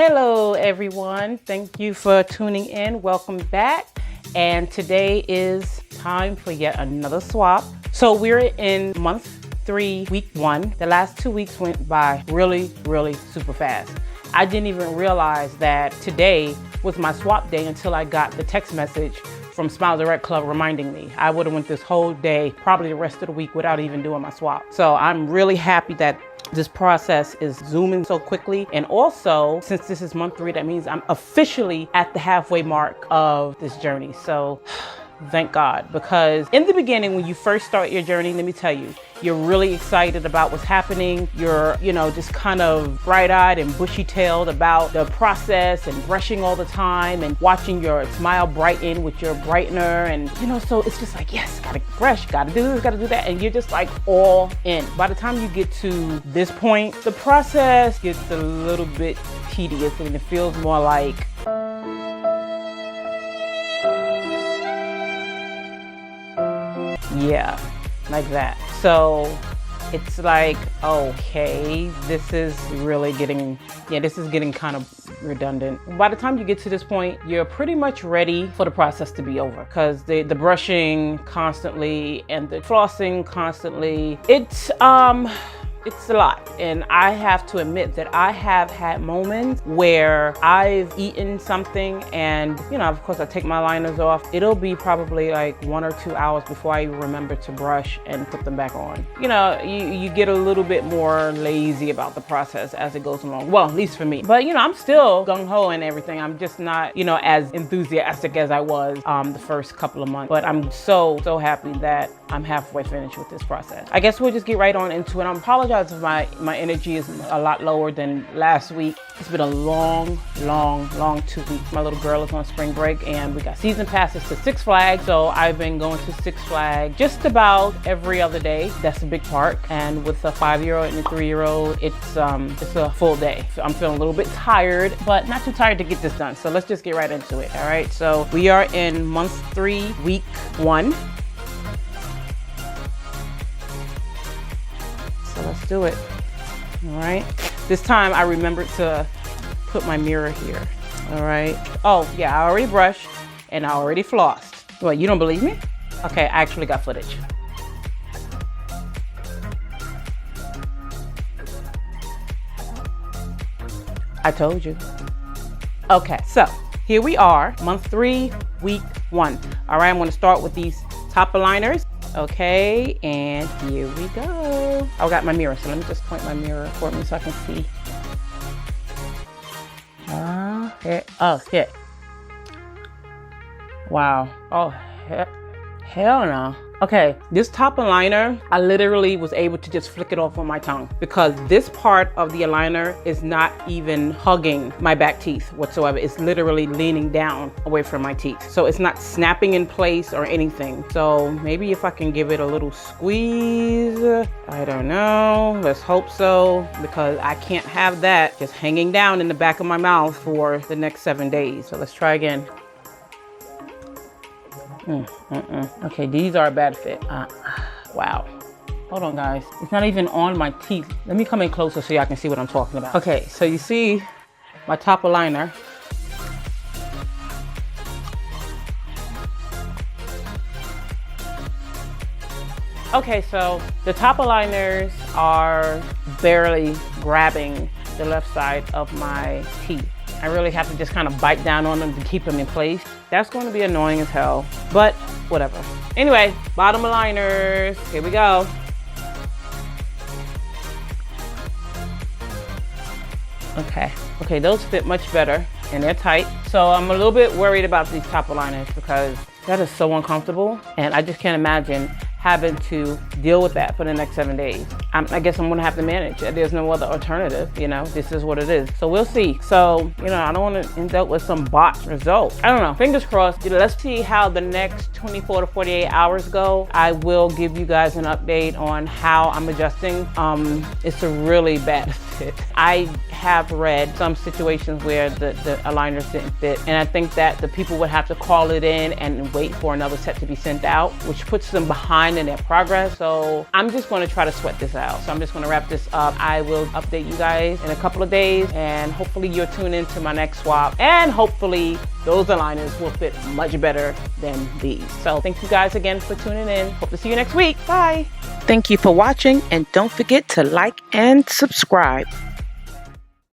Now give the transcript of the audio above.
Hello everyone, thank you for tuning in. Welcome back. And today is time for yet another swap. So we're in month 3, week 1. The last 2 weeks went by really super fast. I didn't even realize that today was my swap day until I got the text message from Smile Direct Club reminding me. I would have went this whole day, probably the rest of the week, without even doing my swap. So I'm really happy that this process is zooming so quickly. And also, since this is month 3, that means I'm officially at the halfway mark of this journey. So thank God, because in the beginning, when you first start your journey, let me tell you, you're really excited about what's happening. You're, just kind of bright-eyed and bushy-tailed about the process and brushing all the time and watching your smile brighten with your brightener. And, so it's just like, yes, gotta brush, gotta do this, gotta do that. And you're just like all in. By the time you get to this point, the process gets a little bit tedious and it feels more like, yeah, like that. So it's like, okay, this is really getting kind of redundant. By the time you get to this point, you're pretty much ready for the process to be over, because the brushing constantly and the flossing constantly, it's a lot. And I have to admit that I have had moments where I've eaten something and, of course I take my liners off. It'll be probably like 1 or 2 hours before I remember to brush and put them back on. You get a little bit more lazy about the process as it goes along. Well, at least for me. But, I'm still gung-ho and everything. I'm just not, as enthusiastic as I was the first couple of months. But I'm so happy that I'm halfway finished with this process. I guess we'll just get right on into it. I apologize if my energy is a lot lower than last week. It's been a long 2 weeks. My little girl is on spring break and we got season passes to Six Flags. So I've been going to Six Flags just about every other day. That's a big park. And with a 5-year-old and a 3-year-old, it's a full day. So I'm feeling a little bit tired, but not too tired to get this done. So let's just get right into it. All right. So we are in month 3, week 1. So let's do it. All right. This time I remembered to put my mirror here. All right. Oh yeah, I already brushed and I already flossed. What, you don't believe me? Okay, I actually got footage. I told you. Okay, so here we are, month 3, week 1. All right, I'm gonna start with these top aligners. Okay, and here we go. I got my mirror, so let me just point my mirror for me so I can see. Shit. Wow. Oh, hell no. Okay, this top aligner, I literally was able to just flick it off on my tongue because this part of the aligner is not even hugging my back teeth whatsoever. It's literally leaning down away from my teeth. So it's not snapping in place or anything. So maybe if I can give it a little squeeze, I don't know. Let's hope so, because I can't have that just hanging down in the back of my mouth for the next 7 days. So let's try again. Okay, these are a bad fit. Wow. Hold on, guys. It's not even on my teeth. Let me come in closer so y'all can see what I'm talking about. Okay, so you see my top aligner. Okay, so the top aligners are barely grabbing the left side of my teeth. I really have to just kind of bite down on them to keep them in place. That's going to be annoying as hell, but whatever. Anyway, bottom aligners, here we go. Okay, those fit much better and they're tight. So I'm a little bit worried about these top aligners because that is so uncomfortable and I just can't imagine having to deal with that for the next 7 days. I guess I'm gonna have to manage. There's no other alternative, this is what it is. So we'll see. So, I don't wanna end up with some botched result. I don't know, fingers crossed. Let's see how the next 24 to 48 hours go. I will give you guys an update on how I'm adjusting. It's a really bad fit. I have read some situations where the aligners didn't fit. And I think that the people would have to call it in and wait for another set to be sent out, which puts them behind behind in their progress. So I'm just going to try to sweat this out. So I'm just going to wrap this up. I will update you guys in a couple of days, and hopefully you'll tune into my next swap, and hopefully those aligners will fit much better than these. So thank you guys again for tuning in. Hope to see you next week. Bye. Thank you for watching, and don't forget to like and subscribe.